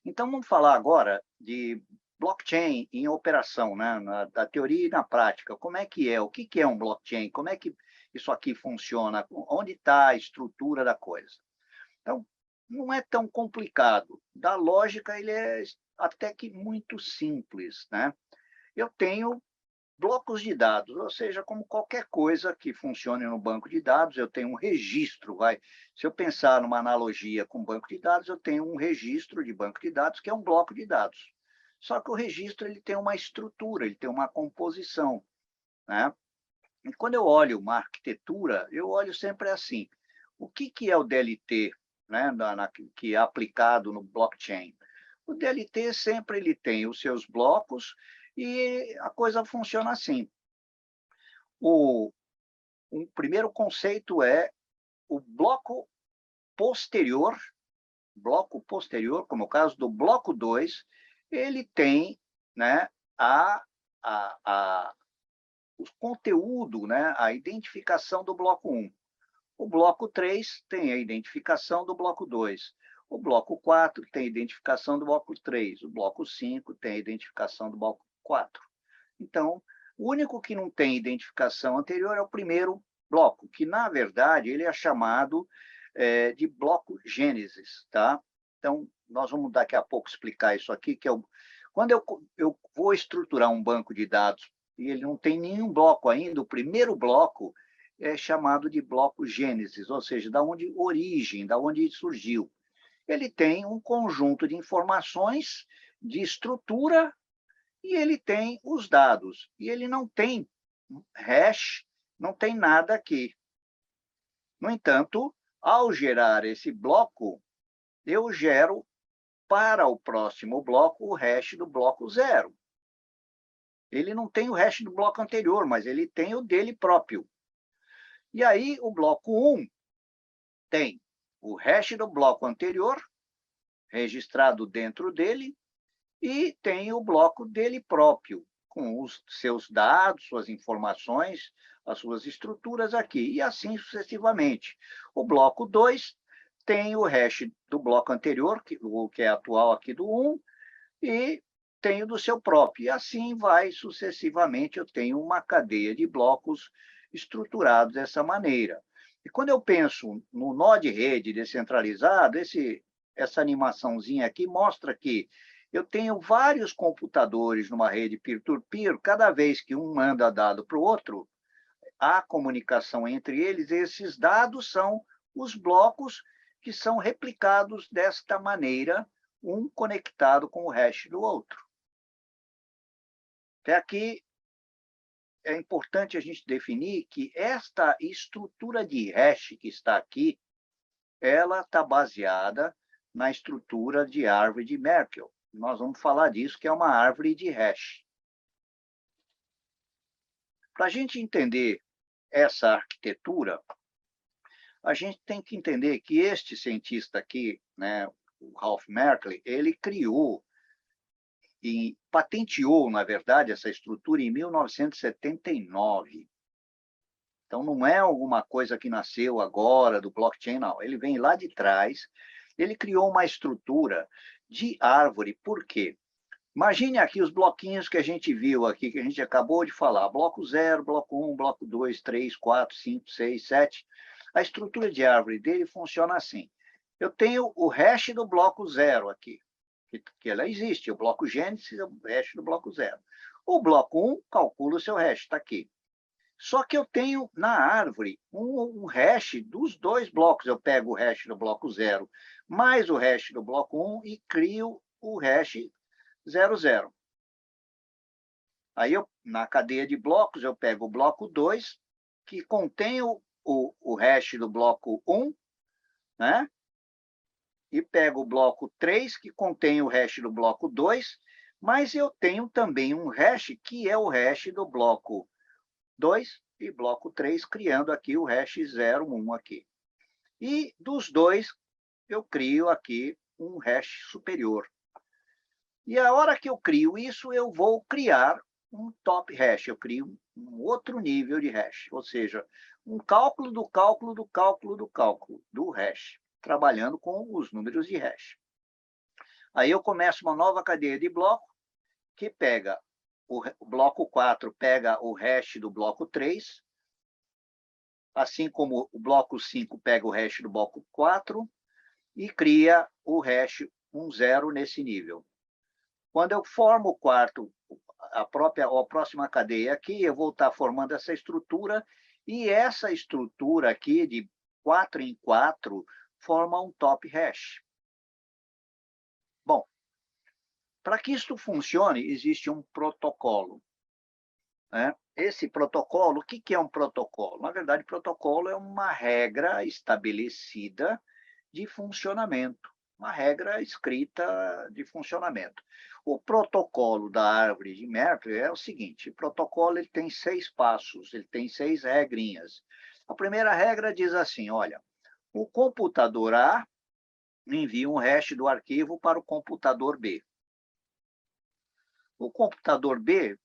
Então, vamos falar agora de blockchain em operação, né? Da teoria e na prática. Como é que é? O que é um blockchain? Como é que isso aqui funciona? Onde está a estrutura da coisa? Então, não é tão complicado. Da lógica, ele é até que muito simples, né? Eu tenho blocos de dados, ou seja, como qualquer coisa que funcione no banco de dados, eu tenho um registro, vai. Se eu pensar numa analogia com banco de dados, eu tenho um registro de banco de dados, que é um bloco de dados. Só que o registro ele tem uma estrutura, ele tem uma composição, né? E quando eu olho uma arquitetura, eu olho sempre assim, o que é o DLT, né, que é aplicado no blockchain? O DLT sempre ele tem os seus blocos e a coisa funciona assim. O um primeiro conceito é o bloco posterior, como é o caso do bloco 2, ele tem, né, a, a, o conteúdo, né, a identificação do bloco 1. O bloco 3 tem a identificação do bloco 2. O bloco 4 tem a identificação do bloco 3. O bloco 5 tem a identificação do bloco 4. Então, o único que não tem identificação anterior é o primeiro bloco, que, na verdade, ele é chamado de bloco Gênesis. Tá? Então, nós vamos daqui a pouco explicar isso aqui, que é quando eu vou estruturar um banco de dados e ele não tem nenhum bloco ainda, o primeiro bloco é chamado de bloco Gênesis, ou seja, da onde origem, da onde surgiu. Ele tem um conjunto de informações de estrutura e ele tem os dados. E ele não tem hash, não tem nada aqui. No entanto, ao gerar esse bloco, eu gero para o próximo bloco o hash do bloco 0. Ele não tem o hash do bloco anterior, mas ele tem o dele próprio. E aí, o bloco 1 tem o hash do bloco anterior, registrado dentro dele, e tem o bloco dele próprio, com os seus dados, suas informações, as suas estruturas aqui, e assim sucessivamente. O bloco 2 tem o hash do bloco anterior, o que é atual aqui do 1, e tem o do seu próprio. E assim vai sucessivamente, eu tenho uma cadeia de blocos estruturados dessa maneira. E quando eu penso no nó de rede descentralizado, essa animaçãozinha aqui mostra que eu tenho vários computadores numa rede peer-to-peer, cada vez que um manda dado para o outro, há comunicação entre eles, e esses dados são os blocos que são replicados desta maneira, um conectado com o hash do outro. Até aqui é importante a gente definir que esta estrutura de hash que está aqui, ela está baseada na estrutura de árvore de Merkle. Nós vamos falar disso, que é uma árvore de hash. Para a gente entender essa arquitetura, a gente tem que entender que este cientista aqui, né, o Ralph Merkle, ele criou e patenteou, na verdade, essa estrutura em 1979. Então, não é alguma coisa que nasceu agora do blockchain, não. Ele vem lá de trás, ele criou uma estrutura de árvore. Por quê? Imagine aqui os bloquinhos que a gente viu aqui, que a gente acabou de falar. Bloco 0, bloco 1, bloco 2, 3, 4, 5, 6, 7. A estrutura de árvore dele funciona assim. Eu tenho o hash do bloco 0 aqui, que ela existe. O bloco Gênesis é o hash do bloco 0. O bloco 1 calcula o seu hash, está aqui. Só que eu tenho na árvore um hash dos dois blocos. Eu pego o hash do bloco 0 mais o hash do bloco 1 e crio o hash 00. Aí, na cadeia de blocos, eu pego o bloco 2, que contém o hash do bloco 1, né? E pego o bloco 3, que contém o hash do bloco 2, mas eu tenho também um hash, que é o hash do bloco 2 e bloco 3, criando aqui o hash 01 aqui. E dos dois, eu crio aqui um hash superior. E a hora que eu crio isso, eu vou criar um top hash, eu crio um outro nível de hash, ou seja, um cálculo do cálculo do cálculo do cálculo do hash, trabalhando com os números de hash. Aí eu começo uma nova cadeia de bloco, que pega o bloco 4, pega o hash do bloco 3, assim como o bloco 5 pega o hash do bloco 4, e cria o hash 10 nesse nível. Quando eu formo o quarto, a próxima cadeia aqui, eu vou estar formando essa estrutura, e essa estrutura aqui, de 4 em 4, forma um top hash. Bom, para que isso funcione, existe um protocolo, né? Esse protocolo, o que é um protocolo? Na verdade, protocolo é uma regra estabelecida de funcionamento, uma regra escrita de funcionamento. O protocolo da árvore de Merkle é o seguinte: o protocolo ele tem 6 passos, ele tem 6 regrinhas. A primeira regra diz assim: olha, o computador A envia um hash do arquivo para o computador B. O computador B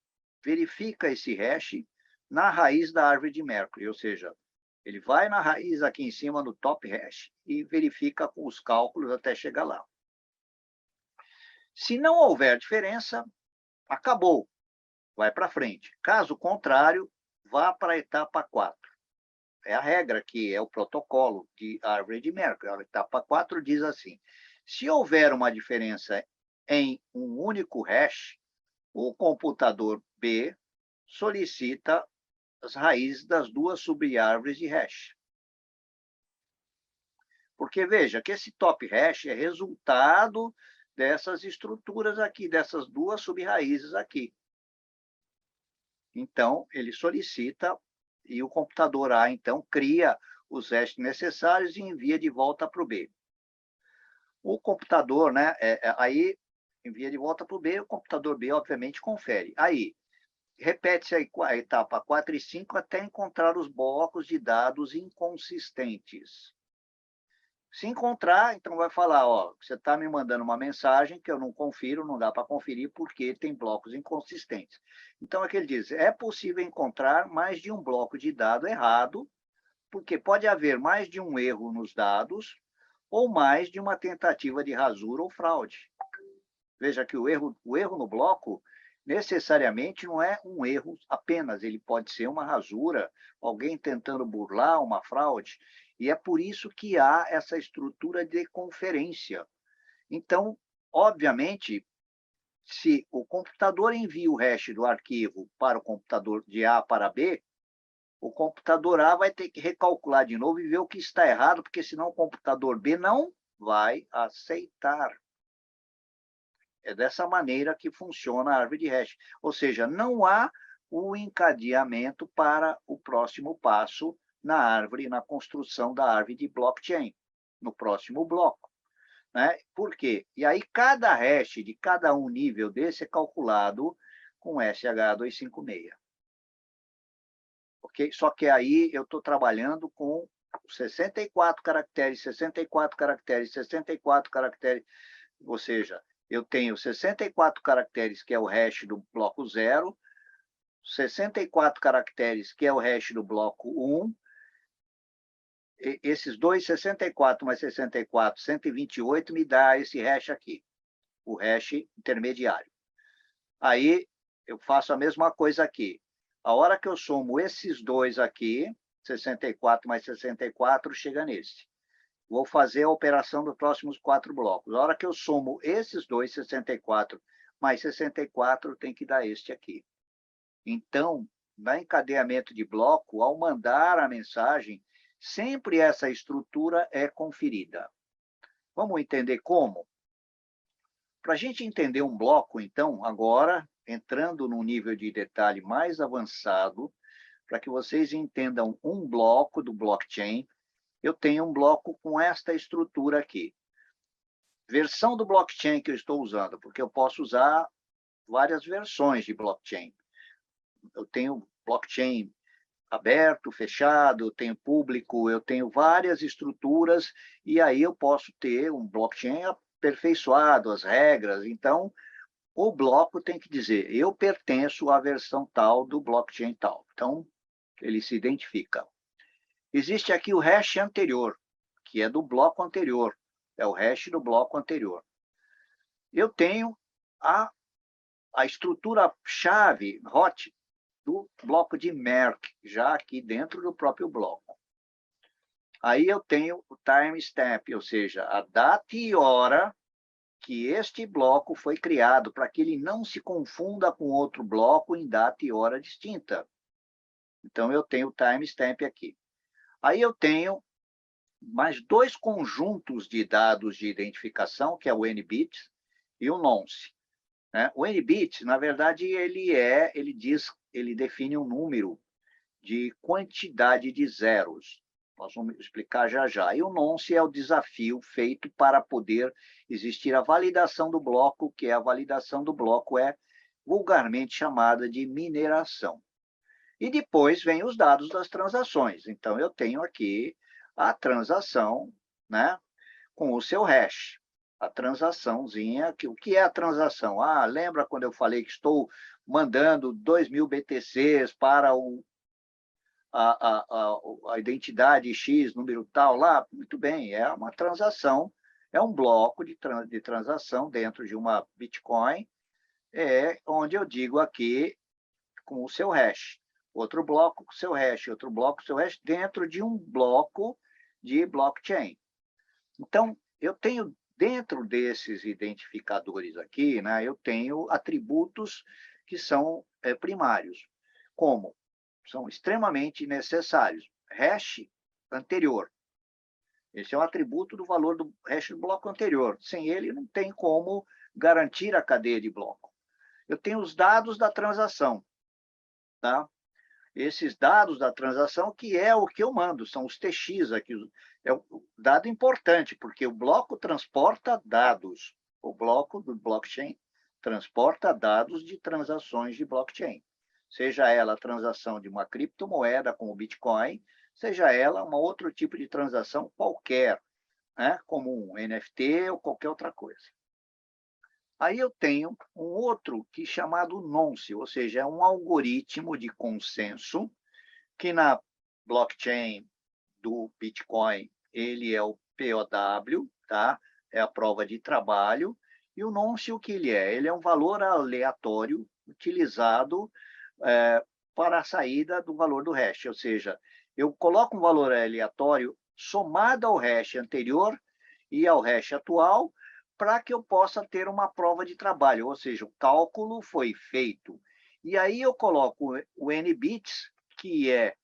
verifica esse hash na raiz da árvore de Merkle, ou seja, ele vai na raiz aqui em cima no top hash e verifica com os cálculos até chegar lá. Se não houver diferença, acabou, vai para frente. Caso contrário, vá para a etapa 4. É a regra que é o protocolo de árvore de Merkle. A etapa 4 diz assim: se houver uma diferença em um único hash, o computador B solicita as raízes das duas subárvores de hash. Porque veja que esse top hash é resultado dessas estruturas aqui, dessas duas sub-raízes aqui. Então, ele solicita e o computador A, então, cria os hashes necessários e envia de volta para o B. O computador, né, aí envia de volta para o B, o computador B, obviamente, confere. Aí, repete-se a etapa 4 e 5 até encontrar os blocos de dados inconsistentes. Se encontrar, então vai falar, ó, você está me mandando uma mensagem que eu não confiro, não dá para conferir porque tem blocos inconsistentes. Então, é que ele diz, é possível encontrar mais de um bloco de dado errado, porque pode haver mais de um erro nos dados ou mais de uma tentativa de rasura ou fraude. Veja que o erro no bloco necessariamente não é um erro apenas, ele pode ser uma rasura, alguém tentando burlar uma fraude, e é por isso que há essa estrutura de conferência. Então, obviamente, se o computador envia o hash do arquivo para o computador de A para B, o computador A vai ter que recalcular de novo e ver o que está errado, porque senão o computador B não vai aceitar. É dessa maneira que funciona a árvore de hash. Ou seja, não há o encadeamento para o próximo passo na árvore, na construção da árvore de blockchain, no próximo bloco. Né? Por quê? E aí cada hash de cada um nível desse é calculado com SH256. Ok? Só que aí eu estou trabalhando com 64 caracteres, 64 caracteres, 64 caracteres, ou seja, eu tenho 64 caracteres, que é o hash do bloco 0, 64 caracteres, que é o hash do bloco 1, esses dois, 64 mais 64, 128, me dá esse hash aqui, o hash intermediário. Aí, eu faço a mesma coisa aqui. A hora que eu somo esses dois aqui, 64 mais 64, chega nesse. Vou fazer a operação dos próximos 4 blocos. A hora que eu somo esses dois, 64 mais 64, tem que dar este aqui. Então, no encadeamento de bloco, ao mandar a mensagem, sempre essa estrutura é conferida. Vamos entender como? Para a gente entender um bloco, então, agora, entrando num nível de detalhe mais avançado, para que vocês entendam um bloco do blockchain, eu tenho um bloco com esta estrutura aqui. Versão do blockchain que eu estou usando, porque eu posso usar várias versões de blockchain. Eu tenho blockchain aberto, fechado, eu tenho público, eu tenho várias estruturas, e aí eu posso ter um blockchain aperfeiçoado, as regras. Então, o bloco tem que dizer, eu pertenço à versão tal do blockchain tal. Então, ele se identifica. Existe aqui o hash anterior, que é do bloco anterior. É o hash do bloco anterior. eu tenho a estrutura-chave, hot, do bloco de Merck, já aqui dentro do próprio bloco. Aí eu tenho o timestamp, ou seja, a data e hora que este bloco foi criado, para que ele não se confunda com outro bloco em data e hora distinta. Então, eu tenho o timestamp aqui. Aí eu tenho mais dois conjuntos de dados de identificação, que é o NBIT e o nonce. Né? O NBIT, na verdade, ele define um número de quantidade de zeros. Nós vamos explicar já já. E o nonce é o desafio feito para poder existir a validação do bloco, que a validação do bloco é vulgarmente chamada de mineração. E depois vem os dados das transações. Então, eu tenho aqui a transação, né, com o seu hash. A transaçãozinha, o que é a transação? Ah, lembra quando eu falei que estou mandando 2.000 BTCs para a identidade X, número tal lá? Muito bem, é uma transação, é um bloco de transação dentro de uma Bitcoin, onde eu digo aqui com o seu hash. Outro bloco com o seu hash, outro bloco com o seu hash, dentro de um bloco de blockchain. Então, eu tenho, dentro desses identificadores aqui, né, eu tenho atributos que são primários, como são extremamente necessários. Hash anterior. Esse é um atributo do valor do hash do bloco anterior. Sem ele, não tem como garantir a cadeia de bloco. Eu tenho os dados da transação. Tá? Esses dados da transação, que é o que eu mando, são os TX aqui. É um dado importante, porque o bloco transporta dados. O bloco do blockchain transporta dados de transações de blockchain. Seja ela a transação de uma criptomoeda, como o Bitcoin, seja ela um outro tipo de transação qualquer, né? Como um NFT ou qualquer outra coisa. Aí eu tenho um outro que é chamado nonce, ou seja, é um algoritmo de consenso que na blockchain do Bitcoin ele é o POW, tá? É a prova de trabalho. E o nonce, o que ele é? Ele é um valor aleatório utilizado para a saída do valor do hash, ou seja, eu coloco um valor aleatório somado ao hash anterior e ao hash atual, para que eu possa ter uma prova de trabalho, ou seja, o cálculo foi feito. E aí eu coloco o n-bits, que é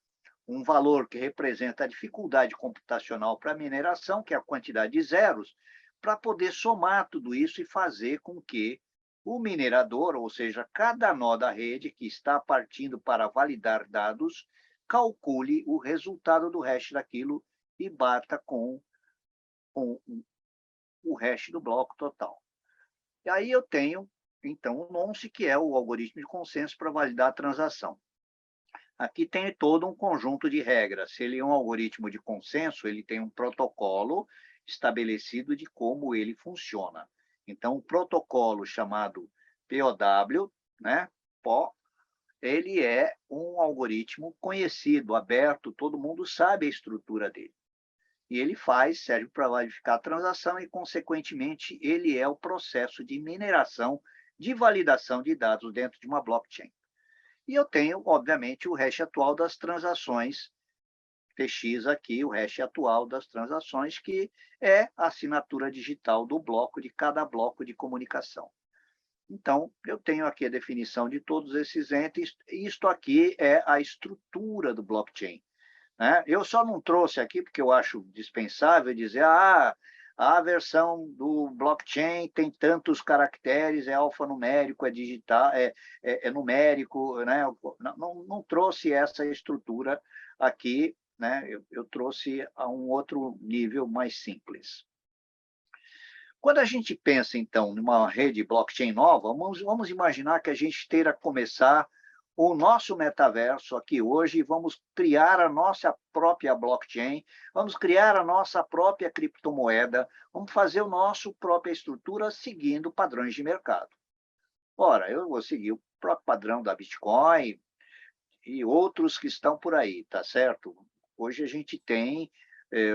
um valor que representa a dificuldade computacional para a mineração, que é a quantidade de zeros, para poder somar tudo isso e fazer com que o minerador, ou seja, cada nó da rede que está partindo para validar dados, calcule o resultado do hash daquilo e bata com o hash do bloco total. E aí eu tenho, então, o nonce, que é o algoritmo de consenso para validar a transação. Aqui tem todo um conjunto de regras. Se ele é um algoritmo de consenso, ele tem um protocolo estabelecido de como ele funciona. Então, o protocolo chamado POW, né, PO, ele é um algoritmo conhecido, aberto, todo mundo sabe a estrutura dele. E ele serve para verificar a transação e, consequentemente, ele é o processo de mineração, de validação de dados dentro de uma blockchain. E eu tenho, obviamente, o hash atual das transações, TX aqui, o hash atual das transações, que é a assinatura digital do bloco, de cada bloco de comunicação. Então, eu tenho aqui a definição de todos esses entes, e isto aqui é a estrutura do blockchain. Né? Eu só não trouxe aqui, porque eu acho dispensável dizer, a versão do blockchain tem tantos caracteres, é alfanumérico, é digital, é numérico, né? Não trouxe essa estrutura aqui, né? Eu trouxe a um outro nível mais simples. Quando a gente pensa, então, numa rede blockchain nova, vamos imaginar que a gente teira que começar o nosso metaverso aqui hoje e vamos criar a nossa própria blockchain, vamos criar a nossa própria criptomoeda, vamos fazer a nossa própria estrutura seguindo padrões de mercado. Ora, eu vou seguir o próprio padrão da Bitcoin e outros que estão por aí, tá certo? Hoje a gente tem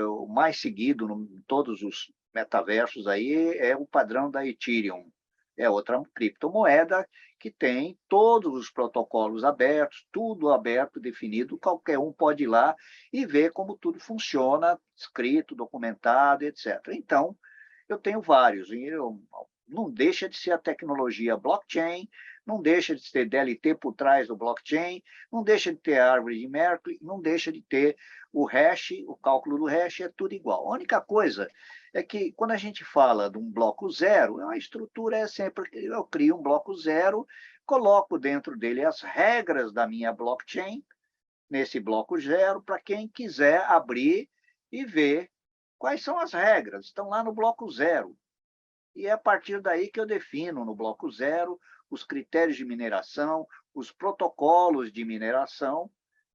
o mais seguido em todos os metaversos aí é o padrão da Ethereum, é outra criptomoeda que tem todos os protocolos abertos, tudo aberto, definido, qualquer um pode ir lá e ver como tudo funciona, escrito, documentado, etc. Então, eu tenho vários, e não deixa de ser a tecnologia blockchain, não deixa de ter DLT por trás do blockchain, não deixa de ter a árvore de Merkle, não deixa de ter o hash, o cálculo do hash, é tudo igual. A única coisa é que, quando a gente fala de um bloco zero, a estrutura é sempre que eu crio um bloco zero, coloco dentro dele as regras da minha blockchain, nesse bloco zero, para quem quiser abrir e ver quais são as regras. Estão lá no bloco zero. E é a partir daí que eu defino, no bloco zero, os critérios de mineração, os protocolos de mineração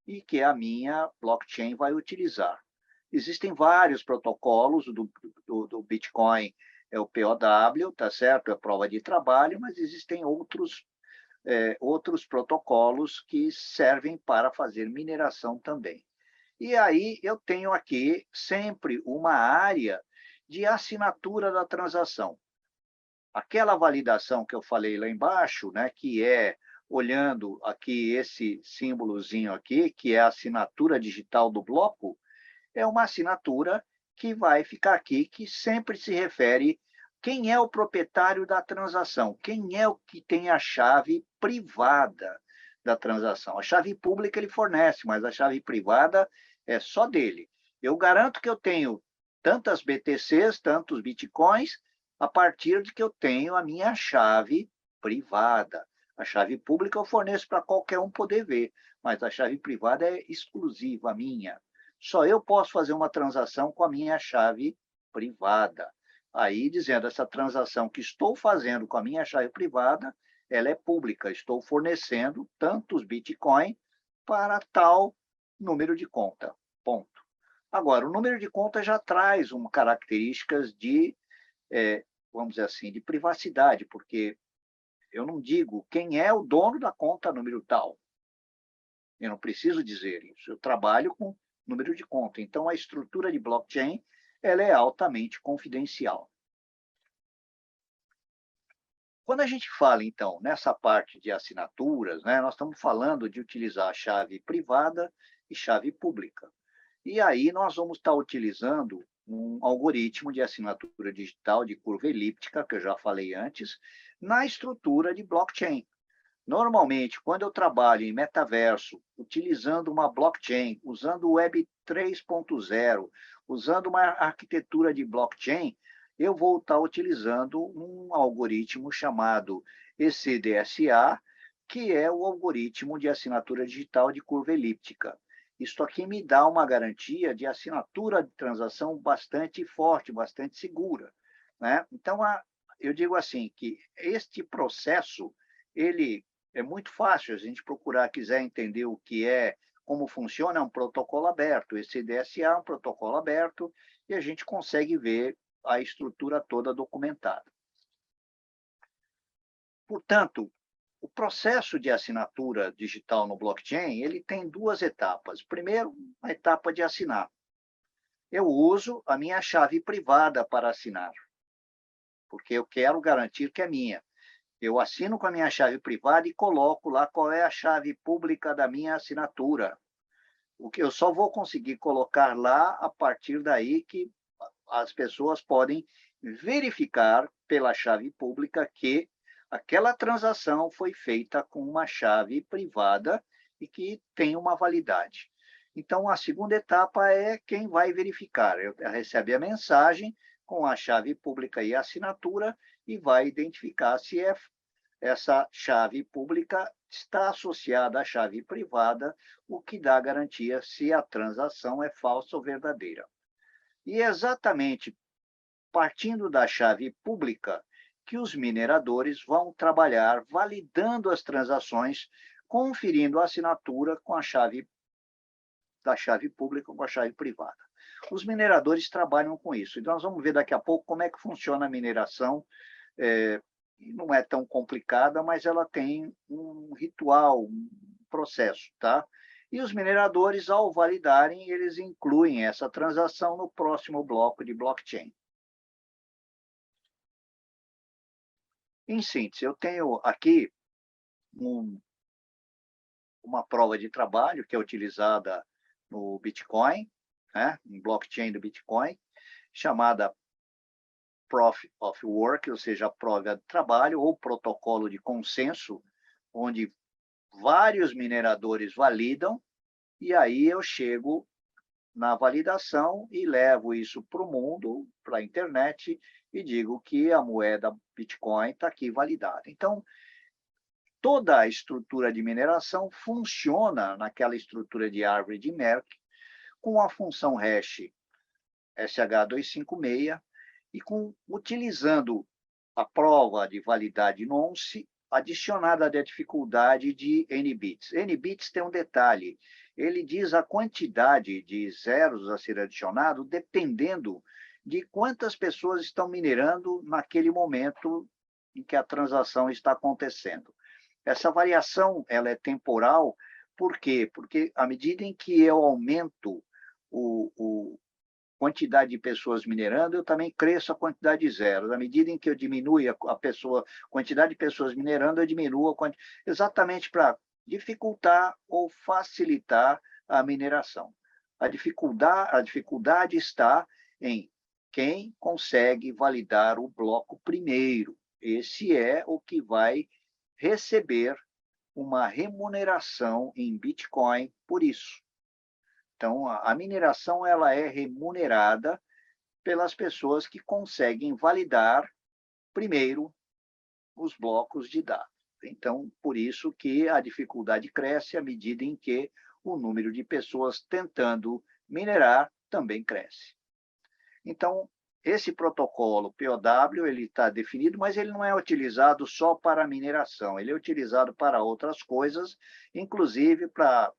e que a minha blockchain vai utilizar. Existem vários protocolos do Bitcoin, é o POW, tá certo? É a prova de trabalho, mas existem outros protocolos que servem para fazer mineração também. E aí eu tenho aqui sempre uma área de assinatura da transação. Aquela validação que eu falei lá embaixo, né, que é olhando aqui esse símbolozinho aqui, que é a assinatura digital do bloco, é uma assinatura que vai ficar aqui, que sempre se refere quem é o proprietário da transação, quem é o que tem a chave privada da transação. A chave pública ele fornece, mas a chave privada é só dele. Eu garanto que eu tenho tantas BTCs, tantos bitcoins, a partir de que eu tenho a minha chave privada. A chave pública eu forneço para qualquer um poder ver, mas a chave privada é exclusiva minha. Só eu posso fazer uma transação com a minha chave privada. Aí, dizendo, essa transação que estou fazendo com a minha chave privada, ela é pública. Estou fornecendo tantos Bitcoin para tal número de conta. Ponto. Agora, o número de conta já traz características de, vamos dizer assim, de privacidade, porque eu não digo quem é o dono da conta número tal. Eu não preciso dizer isso. Eu trabalho com número de conta. Então, a estrutura de blockchain ela é altamente confidencial. Quando a gente fala, então, nessa parte de assinaturas, né, nós estamos falando de utilizar a chave privada e chave pública. E aí nós vamos estar utilizando um algoritmo de assinatura digital de curva elíptica, que eu já falei antes, na estrutura de blockchain. Normalmente, quando eu trabalho em metaverso, utilizando uma blockchain, usando o Web 3.0, usando uma arquitetura de blockchain, eu vou estar utilizando um algoritmo chamado ECDSA, que é o algoritmo de assinatura digital de curva elíptica. Isso aqui me dá uma garantia de assinatura de transação bastante forte, bastante segura, né? Então, eu digo assim, que este processo, ele é muito fácil. A gente procurar, quiser entender o que é, como funciona, é um protocolo aberto. Esse DSA é um protocolo aberto e a gente consegue ver a estrutura toda documentada. Portanto, o processo de assinatura digital no blockchain, ele tem duas etapas. Primeiro, a etapa de assinar. Eu uso a minha chave privada para assinar, porque eu quero garantir que é minha. Eu assino com a minha chave privada e coloco lá qual é a chave pública da minha assinatura. O que eu só vou conseguir colocar lá a partir daí que as pessoas podem verificar pela chave pública que aquela transação foi feita com uma chave privada e que tem uma validade. Então, a segunda etapa é quem vai verificar. Recebe a mensagem com a chave pública e a assinatura e vai identificar se essa chave pública está associada à chave privada, o que dá garantia se a transação é falsa ou verdadeira. E é exatamente partindo da chave pública que os mineradores vão trabalhar validando as transações, conferindo a assinatura com a chave da chave pública com a chave privada. Os mineradores trabalham com isso. Então, nós vamos ver daqui a pouco como é que funciona a mineração. Não é tão complicada, mas ela tem um ritual, um processo, tá? E os mineradores, ao validarem, eles incluem essa transação no próximo bloco de blockchain. Em síntese, eu tenho aqui uma prova de trabalho que é utilizada no Bitcoin, né, em blockchain do Bitcoin, chamada Proof of Work, ou seja, a prova de trabalho ou protocolo de consenso, onde vários mineradores validam, e aí eu chego na validação e levo isso para o mundo, para a internet, e digo que a moeda Bitcoin está aqui validada. Então, toda a estrutura de mineração funciona naquela estrutura de árvore de Merck, com a função hash SH256 e utilizando a prova de validade nonce adicionada da dificuldade de n bits. N bits tem um detalhe, ele diz a quantidade de zeros a ser adicionado dependendo de quantas pessoas estão minerando naquele momento em que a transação está acontecendo. Essa variação ela é temporal, por quê? Porque à medida em que eu aumento quantidade de pessoas minerando, eu também cresço a quantidade de zeros. À medida em que eu diminuo quantidade de pessoas minerando, eu diminuo exatamente para dificultar ou facilitar a mineração. A dificuldade está em quem consegue validar o bloco primeiro. Esse é o que vai receber uma remuneração em Bitcoin por isso. Então, a mineração ela é remunerada pelas pessoas que conseguem validar primeiro os blocos de dados. Então, por isso que a dificuldade cresce à medida em que o número de pessoas tentando minerar também cresce. Então, esse protocolo POW ele está definido, mas ele não é utilizado só para mineração, ele é utilizado para outras coisas, inclusive para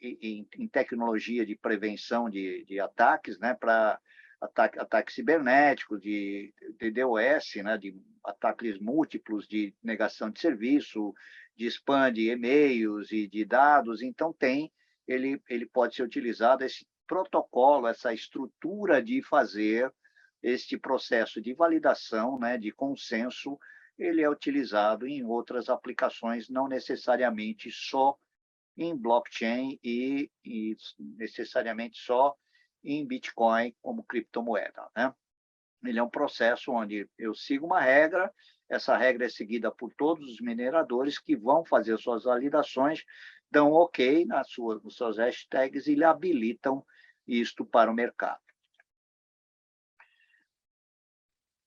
em tecnologia de prevenção de ataques, né, para ataques cibernéticos, de DDoS, né, de ataques múltiplos, de negação de serviço, de spam de e-mails e de dados. Então, ele pode ser utilizado, esse protocolo, essa estrutura de fazer este processo de validação, né, de consenso, ele é utilizado em outras aplicações, não necessariamente só em blockchain e necessariamente só em Bitcoin como criptomoeda, né? Ele é um processo onde eu sigo uma regra, essa regra é seguida por todos os mineradores que vão fazer suas validações, dão OK nos seus hashtags e lhe habilitam isto para o mercado.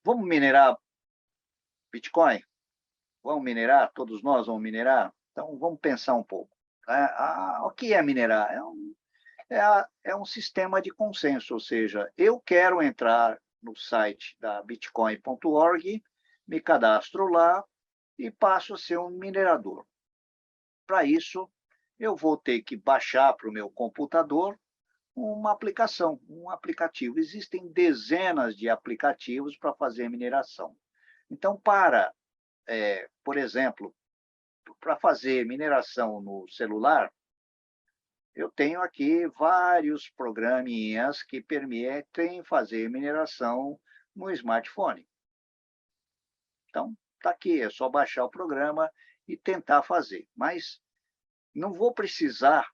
Vamos minerar Bitcoin? Vamos minerar? Todos nós vamos minerar? Então, vamos pensar um pouco. O que é minerar? É um sistema de consenso, ou seja, eu quero entrar no site da bitcoin.org, me cadastro lá e passo a ser um minerador. Para isso, eu vou ter que baixar para o meu computador uma aplicação, um aplicativo. Existem dezenas de aplicativos para fazer mineração. Então, por exemplo, para fazer mineração no celular, eu tenho aqui vários programinhas que permitem fazer mineração no smartphone. Então, está aqui, é só baixar o programa e tentar fazer. Mas não vou precisar.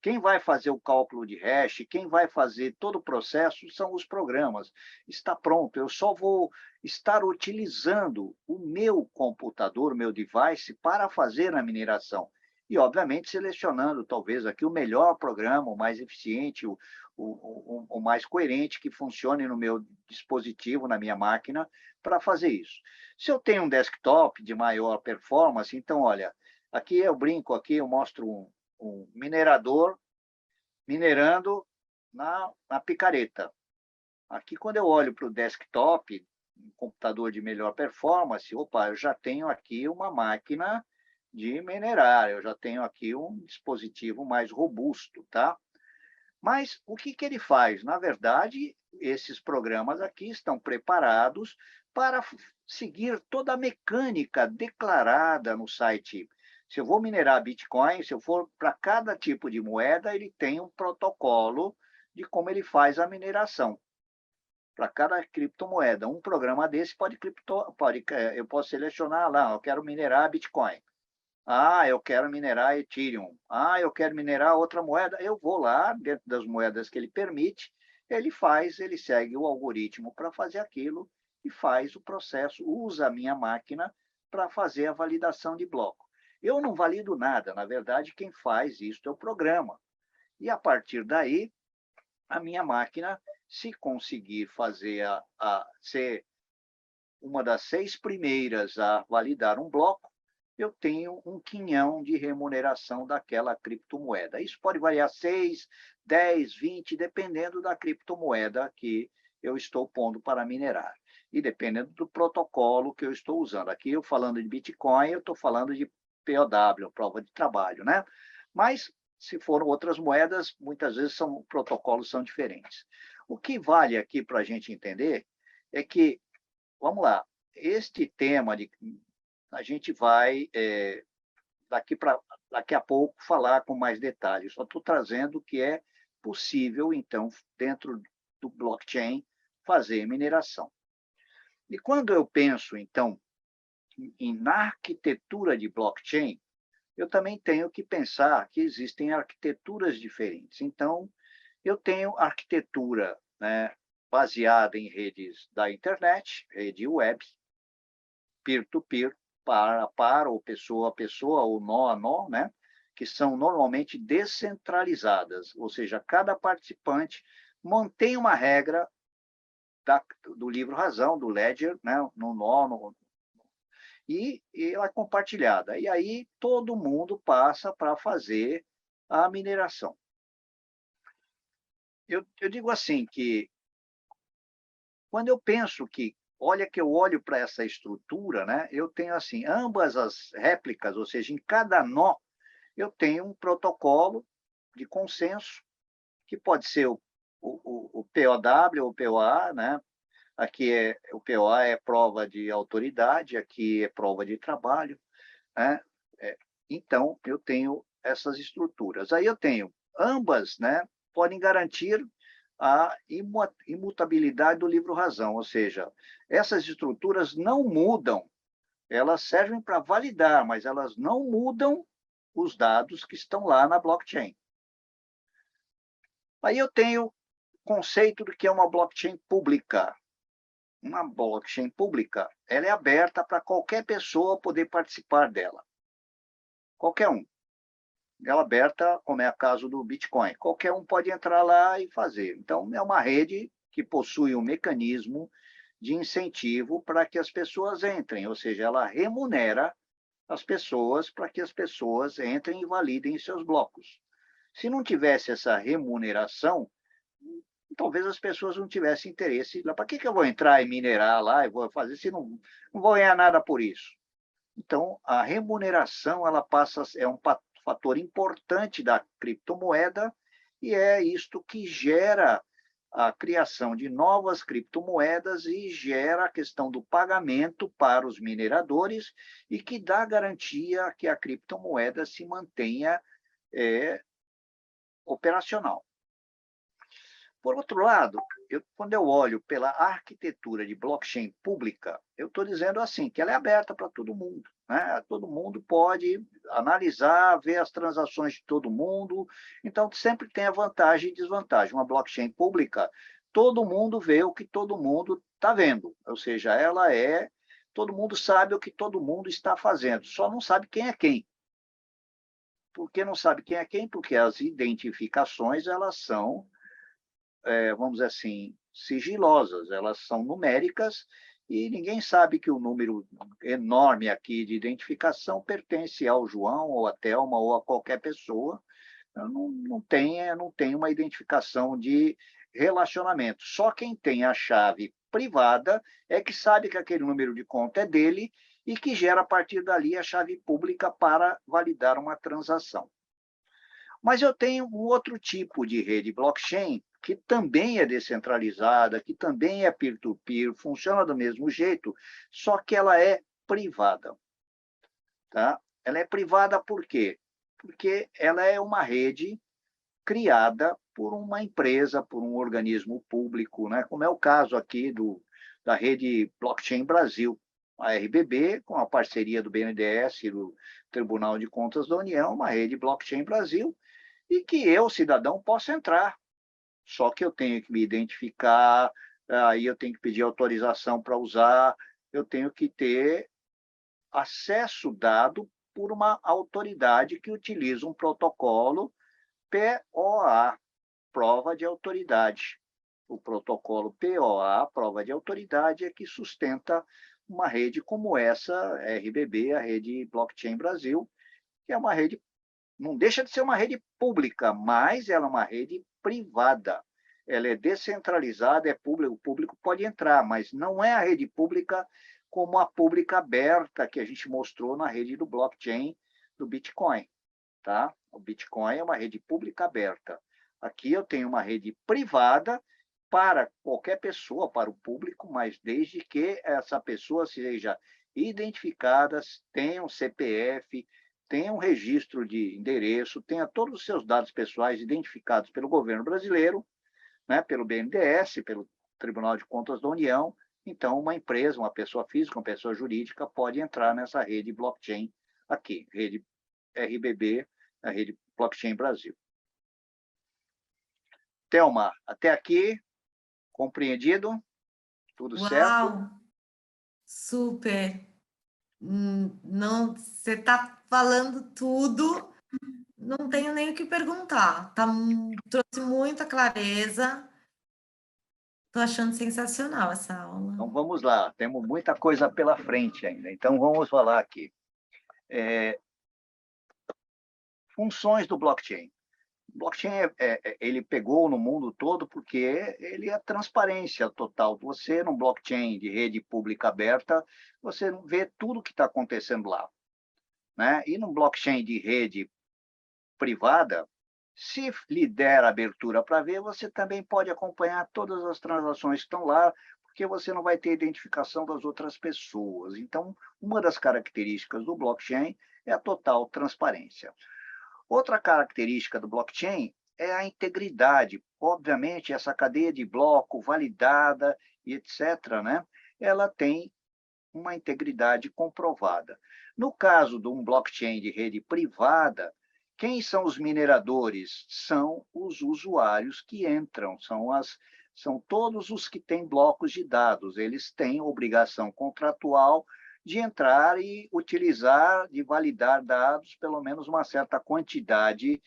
Quem vai fazer o cálculo de hash, quem vai fazer todo o processo são os programas. Está pronto, eu só vou estar utilizando o meu computador, o meu device, para fazer a mineração. E, obviamente, selecionando, talvez, aqui o melhor programa, o mais eficiente, o mais coerente, que funcione no meu dispositivo, na minha máquina, para fazer isso. Se eu tenho um desktop de maior performance, então, olha, aqui eu brinco, aqui eu mostro um minerador minerando na picareta. Aqui, quando eu olho para o desktop, um computador de melhor performance, opa, eu já tenho aqui uma máquina de minerar, eu já tenho aqui um dispositivo mais robusto, tá? Mas o que ele faz? Na verdade, esses programas aqui estão preparados para seguir toda a mecânica declarada no site. Se eu vou minerar Bitcoin, se eu for para cada tipo de moeda, ele tem um protocolo de como ele faz a mineração. para cada criptomoeda. Um programa desse eu posso selecionar lá, eu quero minerar Bitcoin. Ah, eu quero minerar Ethereum. Ah, eu quero minerar outra moeda. Eu vou lá, dentro das moedas que ele permite, ele segue o algoritmo para fazer aquilo e faz o processo, usa a minha máquina para fazer a validação de bloco. Eu não valido nada, na verdade, quem faz isso é o programa. E a partir daí, a minha máquina, se conseguir ser uma das 6 primeiras a validar um bloco, eu tenho um quinhão de remuneração daquela criptomoeda. Isso pode variar 6, 10, 20, dependendo da criptomoeda que eu estou pondo para minerar. E dependendo do protocolo que eu estou usando. Aqui, eu falando de Bitcoin, eu estou falando de POW, prova de trabalho, né? Mas, se foram outras moedas, muitas vezes protocolos são diferentes. O que vale aqui para a gente entender é que, vamos lá, este tema a gente vai, daqui a pouco, falar com mais detalhes. Só estou trazendo que é possível, então, dentro do blockchain, fazer mineração. E quando eu penso, então, na arquitetura de blockchain, eu também tenho que pensar que existem arquiteturas diferentes. Então, eu tenho arquitetura, né, baseada em redes da internet, rede web, peer-to-peer, para ou pessoa a pessoa, ou nó a nó, né? Que são normalmente descentralizadas, ou seja, cada participante mantém uma regra do livro razão, do ledger, né? No nó, e ela é compartilhada. E aí todo mundo passa para fazer a mineração. Eu digo assim que, quando eu penso que, olha que eu olho para essa estrutura, né, eu tenho assim, ambas as réplicas, ou seja, em cada nó, eu tenho um protocolo de consenso, que pode ser o POW ou o POA, né? Aqui o POA é prova de autoridade, aqui é prova de trabalho, né? Então, eu tenho essas estruturas. Aí eu tenho ambas, né, podem garantir a imutabilidade do livro-razão, ou seja, essas estruturas não mudam, elas servem para validar, mas elas não mudam os dados que estão lá na blockchain. Aí eu tenho o conceito do que é uma blockchain pública. Uma blockchain pública, ela é aberta para qualquer pessoa poder participar dela. Qualquer um. Ela é aberta, como é o caso do Bitcoin. Qualquer um pode entrar lá e fazer. Então, é uma rede que possui um mecanismo de incentivo para que as pessoas entrem, ou seja, ela remunera as pessoas para que as pessoas entrem e validem seus blocos. Se não tivesse essa remuneração, talvez as pessoas não tivessem interesse. Para que eu vou entrar e minerar lá e vou fazer se não vou ganhar nada por isso? Então, a remuneração ela é um fator importante da criptomoeda e é isto que gera a criação de novas criptomoedas e gera a questão do pagamento para os mineradores e que dá garantia que a criptomoeda se mantenha operacional. Por outro lado, quando eu olho pela arquitetura de blockchain pública, eu estou dizendo assim, que ela é aberta para todo mundo, né? Todo mundo pode analisar, ver as transações de todo mundo, então sempre tem a vantagem e desvantagem. Uma blockchain pública, todo mundo vê o que todo mundo está vendo, ou seja, todo mundo sabe o que todo mundo está fazendo, só não sabe quem é quem. Por que não sabe quem é quem? Porque as identificações, elas são vamos dizer assim, sigilosas, elas são numéricas e ninguém sabe que o número enorme aqui de identificação pertence ao João, ou a Thelma, ou a qualquer pessoa. Não tem uma identificação de relacionamento. Só quem tem a chave privada é que sabe que aquele número de conta é dele e que gera, a partir dali, a chave pública para validar uma transação. Mas eu tenho um outro tipo de rede blockchain que também é descentralizada, que também é peer-to-peer, funciona do mesmo jeito, só que ela é privada. Tá? Ela é privada por quê? Porque ela é uma rede criada por uma empresa, por um organismo público, né? Como é o caso aqui da rede Blockchain Brasil, a RBB, com a parceria do BNDES e do Tribunal de Contas da União, uma rede Blockchain Brasil, e que eu, cidadão, posso entrar. Só que eu tenho que me identificar, aí eu tenho que pedir autorização para usar, eu tenho que ter acesso dado por uma autoridade que utiliza um protocolo POA, prova de autoridade. O protocolo POA, prova de autoridade, é que sustenta uma rede como essa, RBB, a rede Blockchain Brasil, que é uma rede, não deixa de ser uma rede pública, mas ela é uma rede privada. Ela é descentralizada, é pública, o público pode entrar, mas não é a rede pública como a pública aberta que a gente mostrou na rede do blockchain do Bitcoin. Tá? O Bitcoin é uma rede pública aberta. Aqui eu tenho uma rede privada para qualquer pessoa, para o público, mas desde que essa pessoa seja identificada, tenha um CPF, tenha um registro de endereço, tenha todos os seus dados pessoais identificados pelo governo brasileiro, né, pelo BNDES, pelo Tribunal de Contas da União. Então, uma empresa, uma pessoa física, uma pessoa jurídica pode entrar nessa rede blockchain aqui, rede RBB, a rede Blockchain Brasil. Thelma, até aqui, compreendido? Tudo certo? Uau, super. Não, você está falando tudo, não tenho nem o que perguntar. Trouxe muita clareza. Estou achando sensacional essa aula. Então vamos lá, temos muita coisa pela frente ainda. Então vamos falar aqui. Funções do blockchain. O blockchain ele pegou no mundo todo porque ele é transparência total. Você, num blockchain de rede pública aberta, você vê tudo o que está acontecendo lá. Né? E num blockchain de rede privada, se lhe der abertura para ver, você também pode acompanhar todas as transações que estão lá, porque você não vai ter identificação das outras pessoas. Então, uma das características do blockchain é a total transparência. Outra característica do blockchain é a integridade. Obviamente, essa cadeia de bloco validada e etc., né? Ela tem uma integridade comprovada. No caso de um blockchain de rede privada, quem são os mineradores? São os usuários que entram, são todos os que têm blocos de dados. Eles têm obrigação contratual de entrar e utilizar, de validar dados, pelo menos uma certa quantidade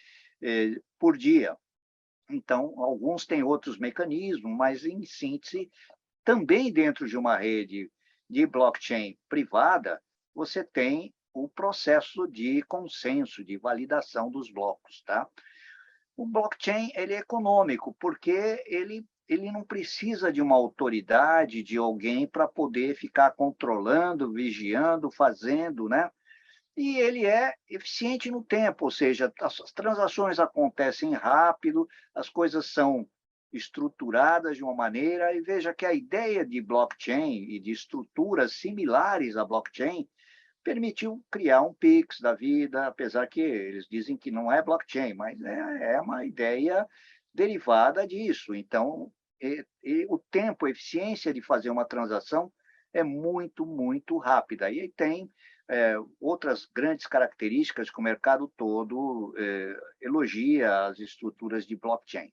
por dia. Então, alguns têm outros mecanismos, mas, em síntese, também dentro de uma rede de blockchain privada, você tem o processo de consenso, de validação dos blocos. Tá? O blockchain ele é econômico, porque ele não precisa de uma autoridade, de alguém para poder ficar controlando, vigiando, fazendo, né? E ele é eficiente no tempo, ou seja, as transações acontecem rápido, as coisas são estruturadas de uma maneira, e veja que a ideia de blockchain e de estruturas similares à blockchain permitiu criar um Pix da vida, apesar que eles dizem que não é blockchain, mas é uma ideia derivada disso. Então, o tempo, a eficiência de fazer uma transação é muito, muito rápida. E aí tem outras grandes características que o mercado todo elogia as estruturas de blockchain.